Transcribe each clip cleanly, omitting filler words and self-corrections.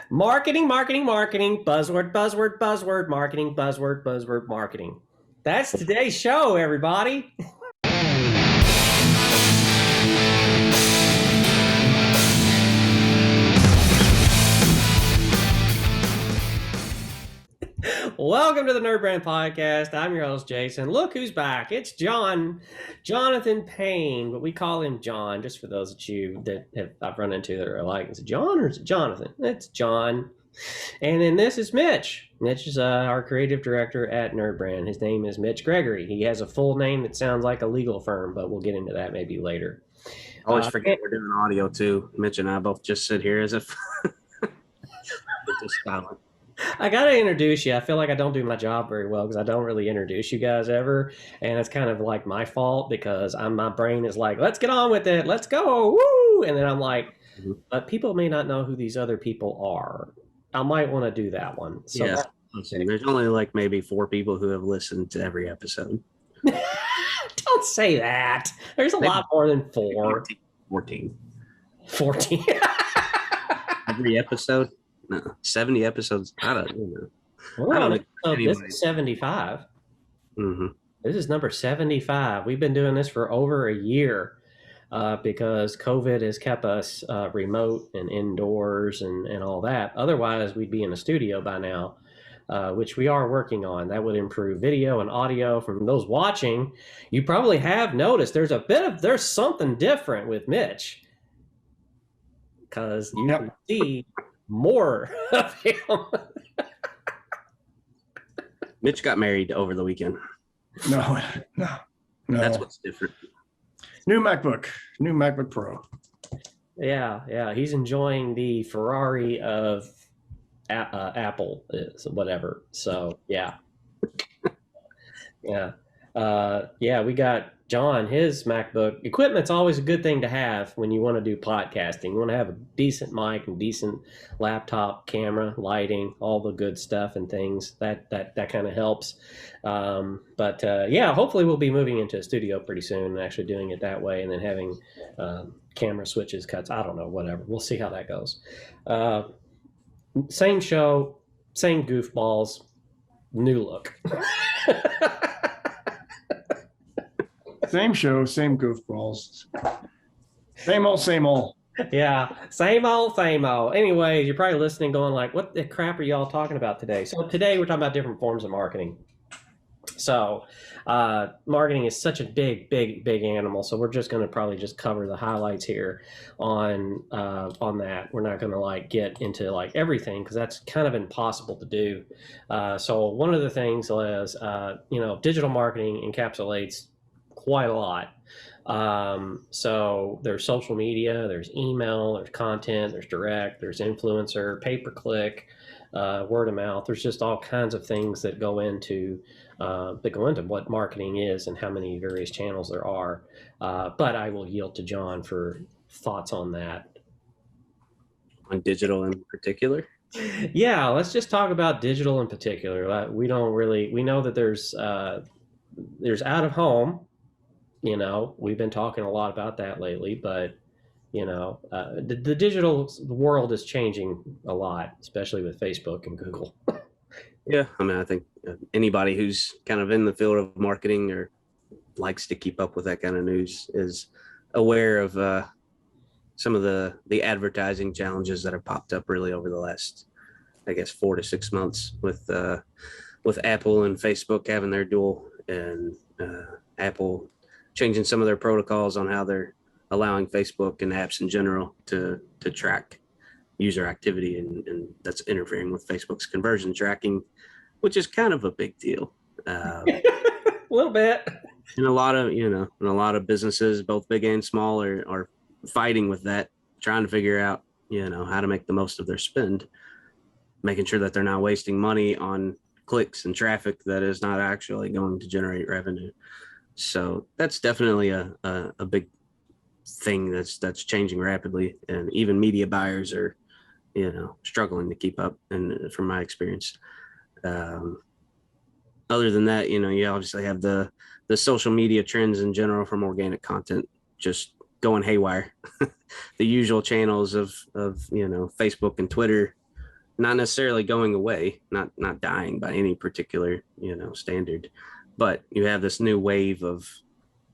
Marketing, marketing, marketing, buzzword, buzzword, buzzword, marketing, buzzword, buzzword, marketing. That's today's show, everybody. Welcome to the NerdBrand Podcast. I'm your host, Jason. Look who's back. It's Jonathan Payne, but we call him John, just for those of you that I've run into that are like, is it John or is it Jonathan? It's John. And then this is Mitch. Mitch is our creative director at NerdBrand. His name is Mitch Gregory. He has a full name that sounds like a legal firm, but we'll get into that maybe later. I always forget we're doing audio too. Mitch and I both just sit here as if we're just silent. I got to introduce you. I feel like I don't do my job very well because I don't really introduce you guys ever. And it's kind of like my fault because my brain is like, let's get on with it. Let's go. Woo! And then I'm like, but people may not know who these other people are. I might want to do that one. So yeah. There's only like maybe 4 people who have listened to every episode. Don't say that. There's maybe lot more than 4. 14. Every episode? No, 70 episodes. I don't know. Well, I don't know. This is 75. Mm-hmm. This is number 75. We've been doing this for over a year because COVID has kept us remote and indoors and all that. Otherwise, we'd be in a studio by now, which we are working on. That would improve video and audio. From those watching, you probably have noticed there's something different with Mitch because you can see more of him. Mitch got married over the weekend. No. That's what's different. New MacBook Pro. Yeah. He's enjoying the Ferrari of Apple, whatever. So yeah. We got John, his MacBook. Equipment's always a good thing to have when you want to do podcasting. You want to have a decent mic and decent laptop, camera, lighting, all the good stuff and things. That kind of helps. Hopefully we'll be moving into a studio pretty soon and actually doing it that way and then having camera switches, cuts. I don't know, whatever. We'll see how that goes. Same show, same goofballs, new look. Same show, same goofballs. Same old. Yeah, same old. Anyways, you're probably listening going like, what the crap are y'all talking about today? So today we're talking about different forms of marketing. So marketing is such a big animal. So we're just going to probably just cover the highlights here on that. We're not going to like get into like everything because that's kind of impossible to do. So one of the things is, digital marketing encapsulates quite a lot. So there's social media, there's email, there's content, there's direct, there's influencer, pay-per-click, word of mouth. There's just all kinds of things that go into what marketing is and how many various channels there are. But I will yield to John for thoughts on that. On digital in particular? Yeah, let's just talk about digital in particular. We know that there's out of home. We've been talking a lot about that lately, but the digital world is changing a lot, especially with Facebook and Google. Yeah, I think anybody who's kind of in the field of marketing or likes to keep up with that kind of news is aware of some of the advertising challenges that have popped up really over the last, 4 to 6 months with Apple and Facebook having their duel and Apple changing some of their protocols on how they're allowing Facebook and apps in general to track user activity, and that's interfering with Facebook's conversion tracking, which is kind of a big deal. A little bit. And a lot of businesses, both big and small, are fighting with that, trying to figure out, how to make the most of their spend, making sure that they're not wasting money on clicks and traffic that is not actually going to generate revenue. So that's definitely a big thing that's changing rapidly, and even media buyers are, struggling to keep up. And from my experience, other than that, you obviously have the social media trends in general from organic content just going haywire. The usual channels of Facebook and Twitter not necessarily going away, not dying by any particular, standard, but you have this new wave of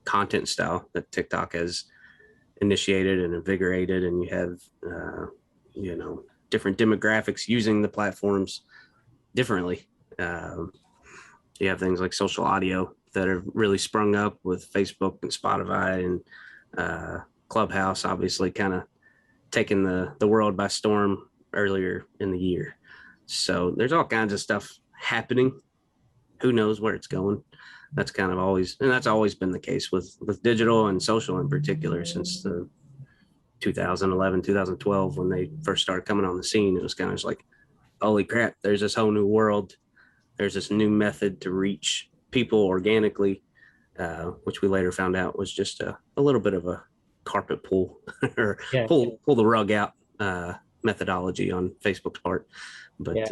content style that TikTok has initiated and invigorated, and you have different demographics using the platforms differently. You have things like social audio that have really sprung up with Facebook and Spotify, and Clubhouse obviously kind of taking the world by storm earlier in the year. So there's all kinds of stuff happening. Who knows where it's going? That's always been the case with digital and social in particular since the 2011, 2012, when they first started coming on the scene. It was kind of just like, holy crap, there's this whole new world. There's this new method to reach people organically, which we later found out was just a little bit of a carpet pull or pull the rug out methodology on Facebook's part. But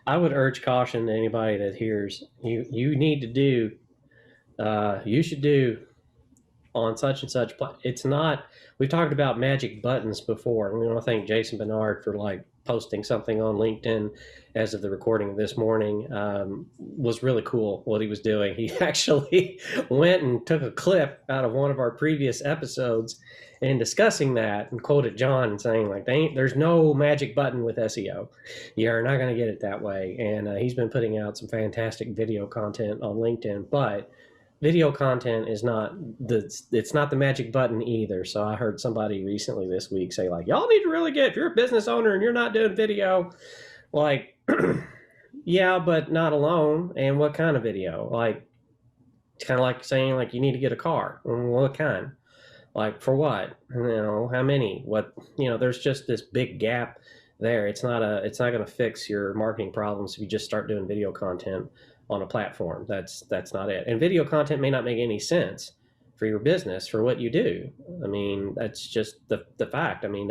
I would urge caution to anybody that hears you need to do, you should do on such and such. It's not, we've talked about magic buttons before. And we want to thank Jason Bernard for posting something on LinkedIn as of the recording of this morning. Was really cool what he was doing. He actually went and took a clip out of one of our previous episodes and discussing that, and quoted John and saying there's no magic button with SEO. You're not going to get it that way. And he's been putting out some fantastic video content on LinkedIn, but video content is it's not the magic button either. So I heard somebody recently this week say y'all need to really if you're a business owner and you're not doing video, yeah, but not alone. And what kind of video? It's kind of like saying you need to get a car. What kind? For what? How many? What? There's just this big gap there. It's not going to fix your marketing problems if you just start doing video content on a platform. That's not it. And video content may not make any sense for your business, for what you do. I mean, that's just the fact. I mean,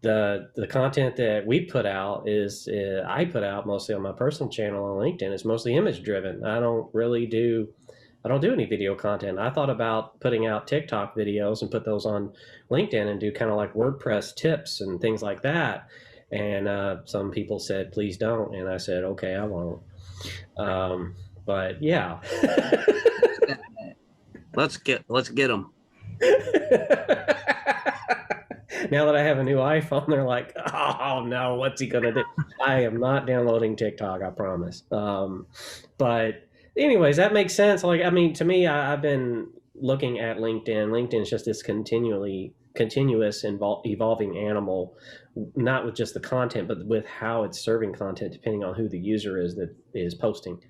the content that we put out I put out mostly on my personal channel on LinkedIn. It's mostly image driven. I don't do any video content. I thought about putting out TikTok videos and put those on LinkedIn and do kind of WordPress tips and things like that. And some people said, please don't. And I said, okay, I won't. But yeah. let's get them. Now that I have a new iPhone, they're like, oh no, what's he gonna do? I am not downloading TikTok, I promise. But anyways, that makes sense. To me, I've been looking at LinkedIn. LinkedIn is just this continuous evolving animal, not with just the content, but with how it's serving content, depending on who the user is that is posting.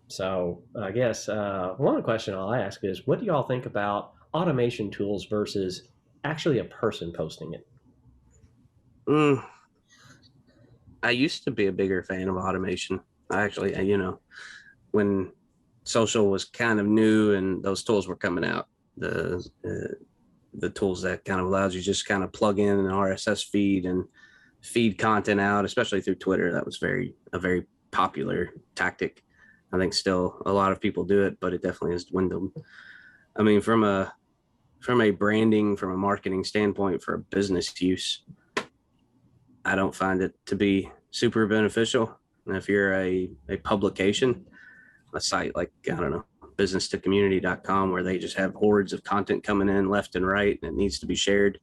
So I guess one question I'll ask is, what do y'all think about automation tools versus actually a person posting it? I used to be a bigger fan of automation. I actually, when social was kind of new and those tools were coming out, the tools that kind of allows you just kind of plug in an RSS feed and feed content out, especially through Twitter. That was a very popular tactic. I think still a lot of people do it, but it definitely has dwindled. I mean, from a branding, from a marketing standpoint, for a business use, I don't find it to be super beneficial. And if you're a publication, a site like, I don't know, business2community.com, where they just have hordes of content coming in left and right, and it needs to be shared,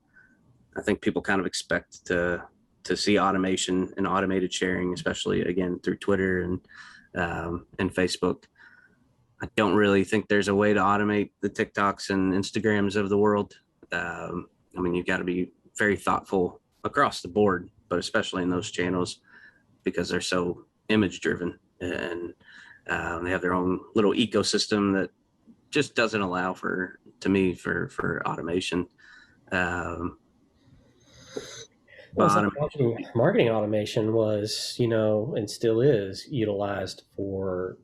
I think people kind of expect to see automation and automated sharing, especially again through Twitter and Facebook. I don't really think there's a way to automate the TikToks and Instagrams of the world. I mean, you've got to be very thoughtful across the board, but especially in those channels because they're so image driven, and they have their own little ecosystem that just doesn't allow for automation. Marketing automation was, and still is utilized for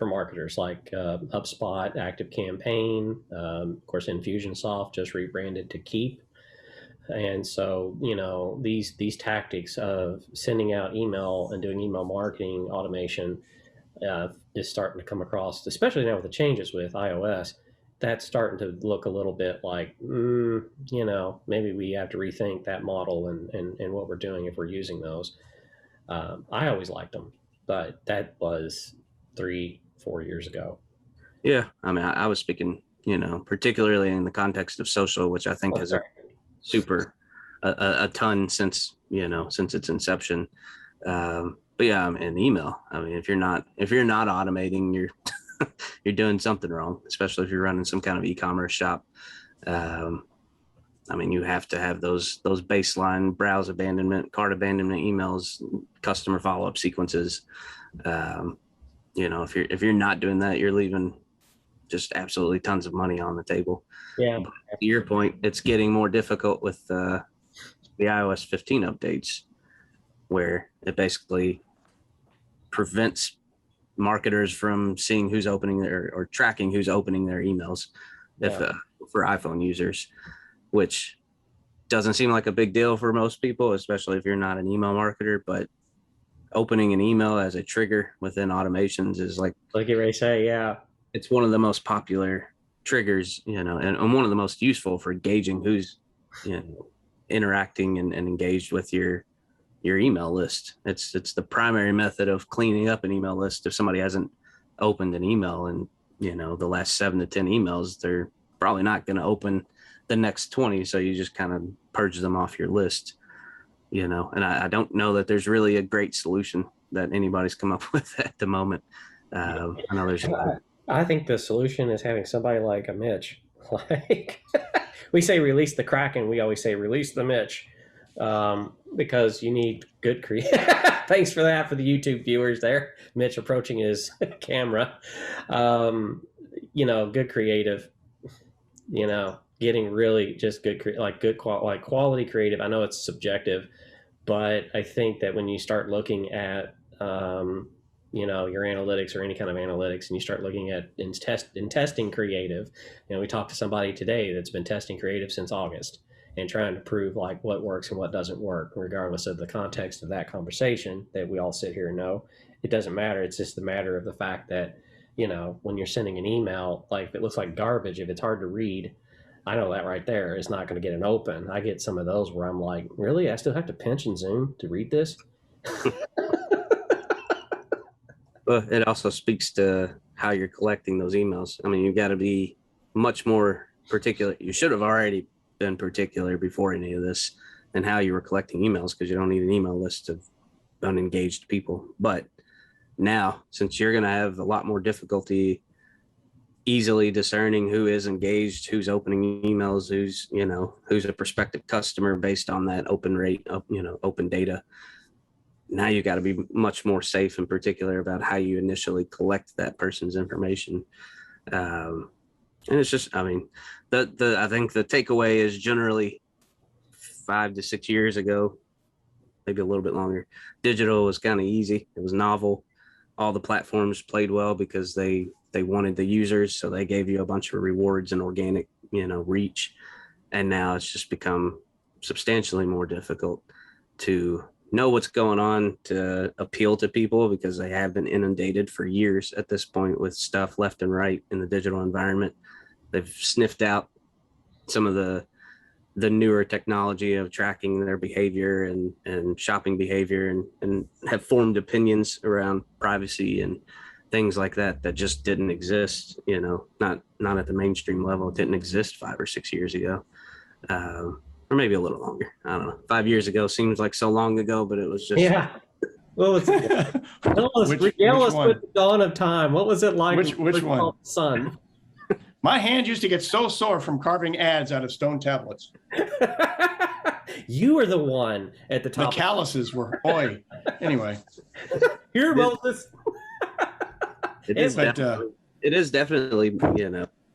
marketers like HubSpot, ActiveCampaign, of course, Infusionsoft just rebranded to Keep. And so, these tactics of sending out email and doing email marketing automation is starting to come across, especially now with the changes with iOS. that's starting to look a little bit like, maybe we have to rethink that model and what we're doing if we're using those. I always liked them, but that was 3-4 years ago. Yeah, I mean, I was speaking, particularly in the context of social, which I think has a super a ton since its inception. But yeah, and email. I mean, if you're not automating, you're doing something wrong, especially if you're running some kind of e-commerce shop. I mean, you have to have those baseline browse abandonment, cart abandonment emails, customer follow-up sequences. If you're not doing that, you're leaving just absolutely tons of money on the table. Yeah. But to your point, it's getting more difficult with the iOS 15 updates, where it basically prevents marketers from seeing who's opening or tracking who's opening their emails for iPhone users, which doesn't seem like a big deal for most people, especially if you're not an email marketer. But opening an email as a trigger within automations is like you already say, yeah, it's one of the most popular triggers, and one of the most useful for gauging who's interacting and engaged with your email list. It's the primary method of cleaning up an email list. If somebody hasn't opened an email in the last 7 to 10 emails, they're probably not going to open the next 20. So you just kind of purge them off your list, and I don't know that there's really a great solution that anybody's come up with at the moment. I know there's. I think the solution is having somebody like a Mitch. Like we say, release the Kraken. We always say release the Mitch, because you need good Thanks for that for the YouTube viewers there. Mitch approaching his camera. Good creative. Getting really just good, quality creative. I know it's subjective, but I think that when you start looking at your analytics or any kind of analytics, and you start looking at in testing creative, we talked to somebody today that's been testing creative since August and trying to prove like what works and what doesn't work, regardless of the context of that conversation that we all sit here and know. It doesn't matter. It's just a matter of the fact that, when you're sending an email, like if it looks like garbage, if it's hard to read, I know that right there is not going to get an open. I get some of those where I'm like, really? I still have to pinch and zoom to read this? Well, it also speaks to how you're collecting those emails. I mean, you've got to be much more particular. You should have already been particular before any of this and how you were collecting emails, because you don't need an email list of unengaged people. But now, since you're going to have a lot more difficulty easily discerning who is engaged, who's opening emails, who's a prospective customer based on that open rate of, open data. Now you got to be much more safe and particular about how you initially collect that person's information. And it's just, I mean, I think the takeaway is generally 5 to 6 years ago, maybe a little bit longer, digital was kind of easy. It was novel. All the platforms played well because they wanted the users, so they gave you a bunch of rewards and organic, reach. And now it's just become substantially more difficult to know what's going on, to appeal to people, because they have been inundated for years at this point with stuff left and right in the digital environment. They've sniffed out some of the newer technology of tracking their behavior and shopping behavior, and have formed opinions around privacy and things like that just didn't exist, not at the mainstream level. It didn't exist 5 or 6 years ago. Or maybe a little longer. I don't know. 5 years ago seems like so long ago, but it was just. Yeah. Well, regale us with the dawn of time. What was it like? Which one? Sun. My hand used to get so sore from carving ads out of stone tablets. You were the one at the top. The calluses were, boy. Anyway. Here, Moses. It is definitely,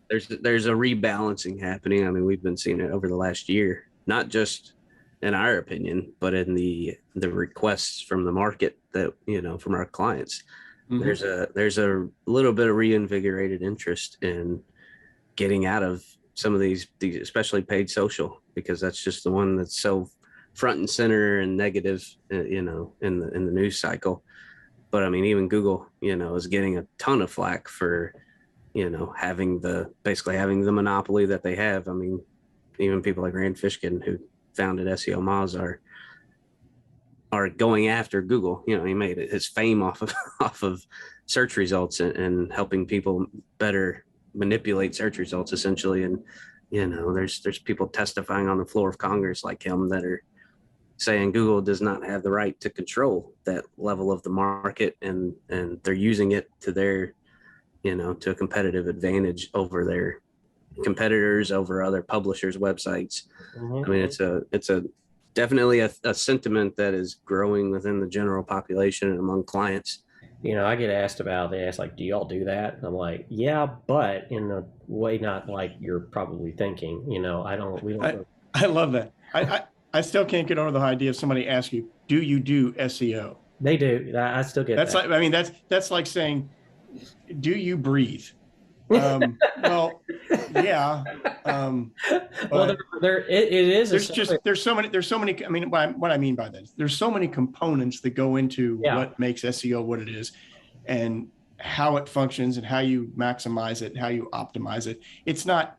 there's a rebalancing happening. I mean, we've been seeing it over the last year, not just in our opinion, but in the requests from the market that, from our clients. Mm-hmm. There's a little bit of reinvigorated interest in getting out of some of these especially paid social, because that's just the one that's so front and center and negative, in the news cycle. But I mean, even Google, is getting a ton of flack for having the monopoly that they have. I mean, even people like Rand Fishkin, who founded SEO Moz, are going after Google. He made his fame off of search results and helping people better manipulate search results, essentially. And there's people testifying on the floor of Congress like him that are saying Google does not have the right to control that level of the market, and they're using it to their to a competitive advantage over their competitors, over other publishers' websites. I mean, it's a definitely a sentiment that is growing within the general population and among clients. I get asked about, they ask like, do y'all do that? And I'm like, yeah, but in a way not like you're probably thinking. We don't. I love that. I still can't get over the idea of somebody ask you, do you do SEO? They do. I still get that's that. Like, I mean, that's like saying, do you breathe? Well, yeah. Well, it is. There's so many. I mean, what I mean by that is there's so many components that go into what makes SEO what it is, and how it functions, and how you maximize it, how you optimize it. It's not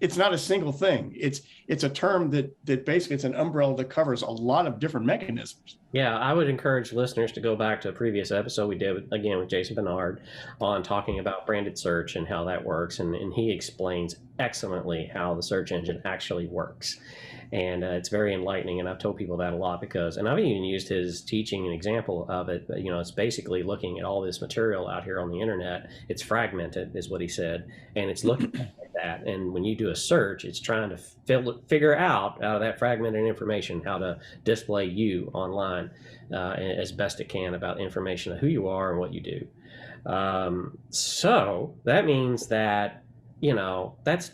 a single thing. It's a term that basically it's an umbrella that covers a lot of different mechanisms. Yeah, I would encourage listeners to go back to a previous episode we did again with Jason Bernard on talking about branded search and how that works, and he explains excellently how the search engine actually works. And it's very enlightening, and I've told people that a lot and I've even used his teaching an example of it. But it's basically looking at all this material out here on the internet. It's fragmented, is what he said, and it's looking at that. And when you do a search, it's trying to figure out of that fragmented information how to display you online as best it can about information of who you are and what you do. So that means that that's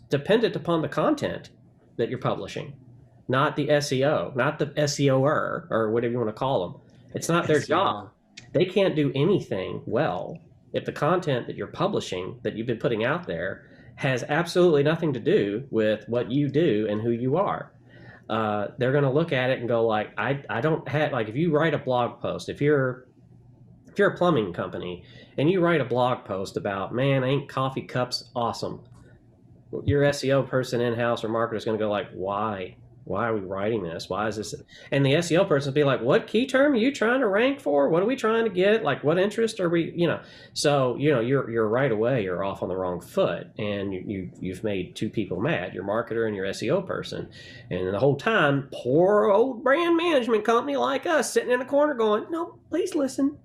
dependent upon the content that you're publishing, not the SEO, not the SEOer or whatever you want to call them. It's not their job. They can't do anything well if the content that you're publishing, that you've been putting out there, has absolutely nothing to do with what you do and who you are. They're going to look at it and go like, I don't have, like, if you write a blog post, if you're a plumbing company and you write a blog post about, man, ain't coffee cups awesome, your SEO person in-house or marketer is going to go like, why are we writing this? Why is this? And the SEO person will be like, what key term are you trying to rank for? What are we trying to get? Like, what interest are we, so, you're right away, you're off on the wrong foot, and you've made two people mad, your marketer and your SEO person. And the whole time, poor old brand management company like us sitting in the corner going, no, please listen.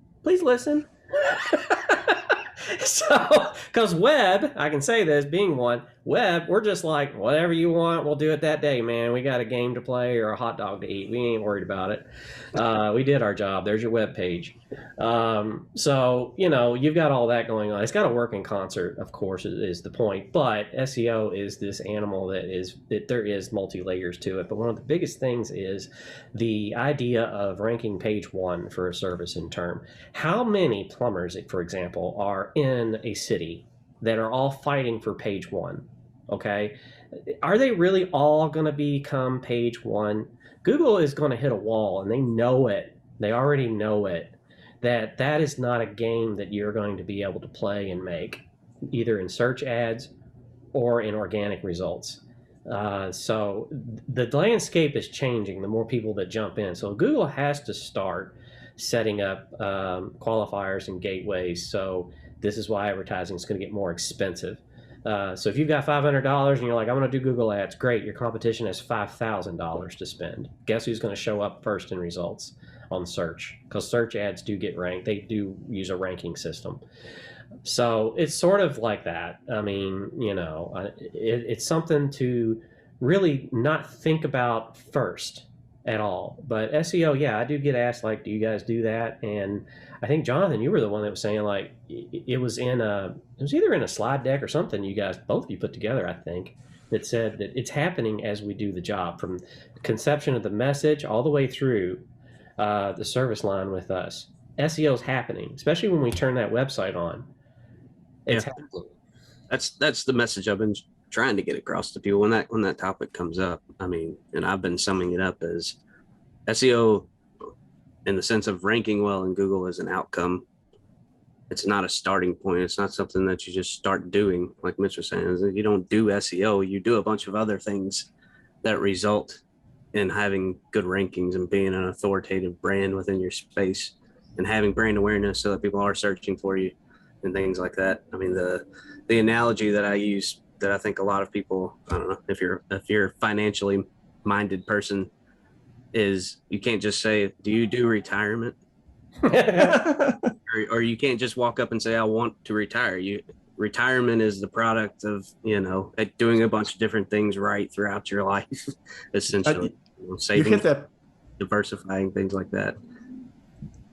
So, because web, I can say this being one, web, we're just like, whatever you want, we'll do it that day, man. We got a game to play or a hot dog to eat. We ain't worried about it. We did our job. There's your web page. So, you've got all that going on. It's got to work in concert, of course, is the point. But SEO is this animal that there is multi-layers to it. But one of the biggest things is the idea of ranking page one for a service in term. How many plumbers, for example, are in a city that are all fighting for page one? Okay. Are they really all going to become page one? Google is going to hit a wall, and they know it. They already know it, that is not a game that you're going to be able to play and make, either in search ads or in organic results. So the landscape is changing, the more people that jump in. So Google has to start setting up qualifiers and gateways. So this is why advertising is going to get more expensive. So if you've got $500 and you're like, I want to do Google ads, great. Your competition has $5,000 to spend. Guess who's going to show up first in results on search? Because search ads do get ranked. They do use a ranking system. So it's sort of like that. I mean, it's something to really not think about first at all. But SEO, yeah, I do get asked, like, do you guys do that? And I think, Jonathan, you were the one that was saying, like, it was either in a slide deck or something you guys, both of you put together, I think, that said that it's happening as we do the job, from conception of the message all the way through the service line with us. SEO is happening, especially when we turn that website on. It's happening. That's the message I've been trying to get across to people when that topic comes up. I mean, and I've been summing it up as SEO in the sense of ranking well in Google as an outcome. it's not a starting point. It's not something that you just start doing. Like Mitch was saying, you don't do SEO. You do a bunch of other things that result in having good rankings and being an authoritative brand within your space and having brand awareness so that people are searching for you and things like that. I mean, the analogy that I use that I think a lot of people, I don't know, if you're a financially minded person, is you can't just say, do you do retirement? or you can't just walk up and say, I want to retire. Retirement is the product of, doing a bunch of different things right throughout your life, essentially. Saving, you hit that, diversifying, things like that.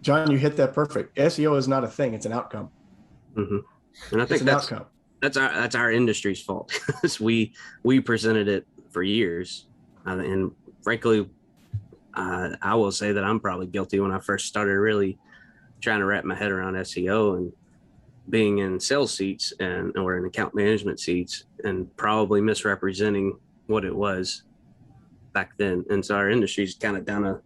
John, you hit that perfect. SEO is not a thing; it's an outcome. Mm-hmm. And I think that's our industry's fault. we presented it for years, and frankly, I will say that I'm probably guilty when I first started really trying to wrap my head around SEO and being in sales seats or in account management seats and probably misrepresenting what it was back then. And so our industry's kind of done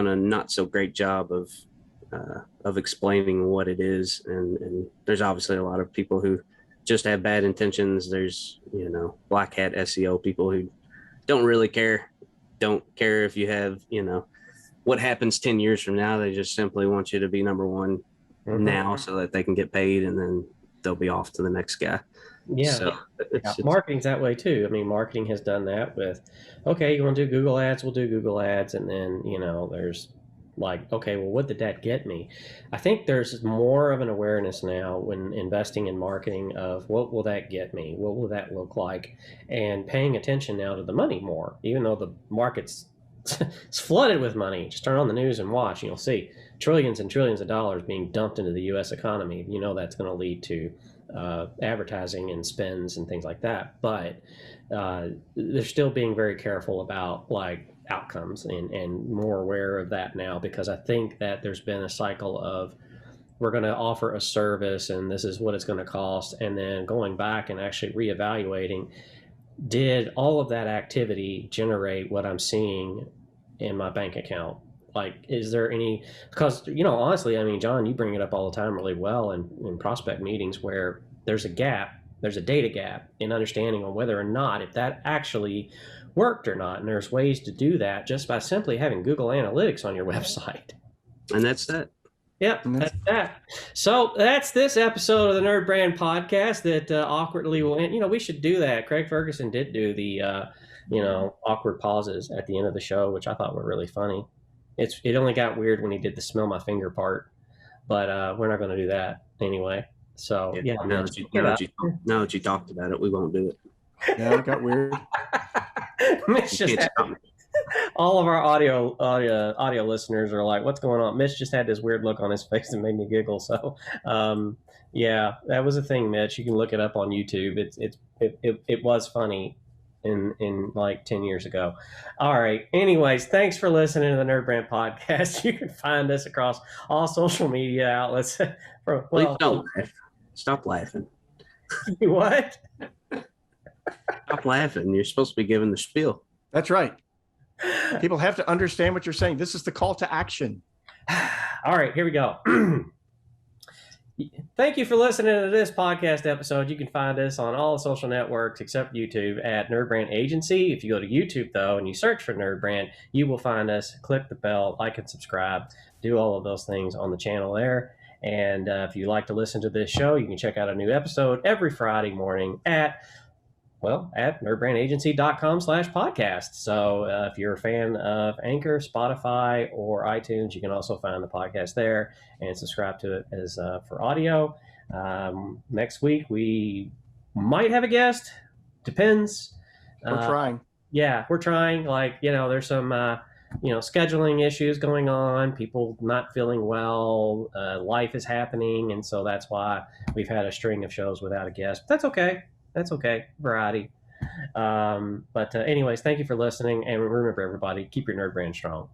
a not so great job of explaining what it is. And there's obviously a lot of people who just have bad intentions. There's, black hat SEO people who don't really care. Don't care if you have, what happens 10 years from now. They just simply want you to be number one now so that they can get paid, and then they'll be off to the next guy. Yeah. So marketing's that way too. I mean, marketing has done that with, okay, you want to do Google ads, we'll do Google ads. And then, there's like, okay, well, what did that get me? I think there's more of an awareness now when investing in marketing of what will that get me? What will that look like? And paying attention now to the money more, even though the market's it's flooded with money. Just turn on the news and watch, and you'll see trillions and trillions of dollars being dumped into the U.S. economy. That's going to lead to advertising and spends and things like that. But they're still being very careful about like outcomes and more aware of that now, because I think that there's been a cycle of we're going to offer a service and this is what it's going to cost, and then going back and actually reevaluating, did all of that activity generate what I'm seeing in my bank account? Like, is there any, because, honestly, I mean, John, you bring it up all the time really well in prospect meetings where there's a gap, there's a data gap in understanding on whether or not if that actually worked or not. And there's ways to do that just by simply having Google Analytics on your website. And that's that. Yep, that's that. So that's this episode of the NerdBrand Podcast that awkwardly will end. We should do that. Craig Ferguson did do the, awkward pauses at the end of the show, which I thought were really funny. It only got weird when he did the smell my finger part, but we're not going to do that anyway. So yeah. Now that you talked about it, we won't do it. Yeah, it got weird. Mitch just all of our audio listeners are like, what's going on? Mitch just had this weird look on his face that made me giggle. So yeah, that was a thing, Mitch. You can look it up on YouTube. It was funny in like 10 years ago. All right. Anyways, thanks for listening to the NerdBrand Podcast. You can find us across all social media outlets. Please don't laugh. Stop laughing. What? Stop laughing. You're supposed to be giving the spiel. That's right. People have to understand what you're saying. This is the call to action. All right, here we go. Thank you for listening to this podcast episode. You can find us on all the social networks except YouTube at NerdBrand Agency. If you go to YouTube, though, and you search for NerdBrand, you will find us. Click the bell, like and subscribe. Do all of those things on the channel there. And if you like to listen to this show, you can check out a new episode every Friday morning at nerdbrandagency.com/podcast. So if you're a fan of Anchor, Spotify, or iTunes, you can also find the podcast there and subscribe to it as for audio. Next week, we might have a guest. Depends. We're trying. Yeah, we're trying. Like, there's some, scheduling issues going on, people not feeling well, life is happening. And so that's why we've had a string of shows without a guest. But that's okay. That's okay. Variety. But anyways, thank you for listening. And remember, everybody, keep your nerd brand strong.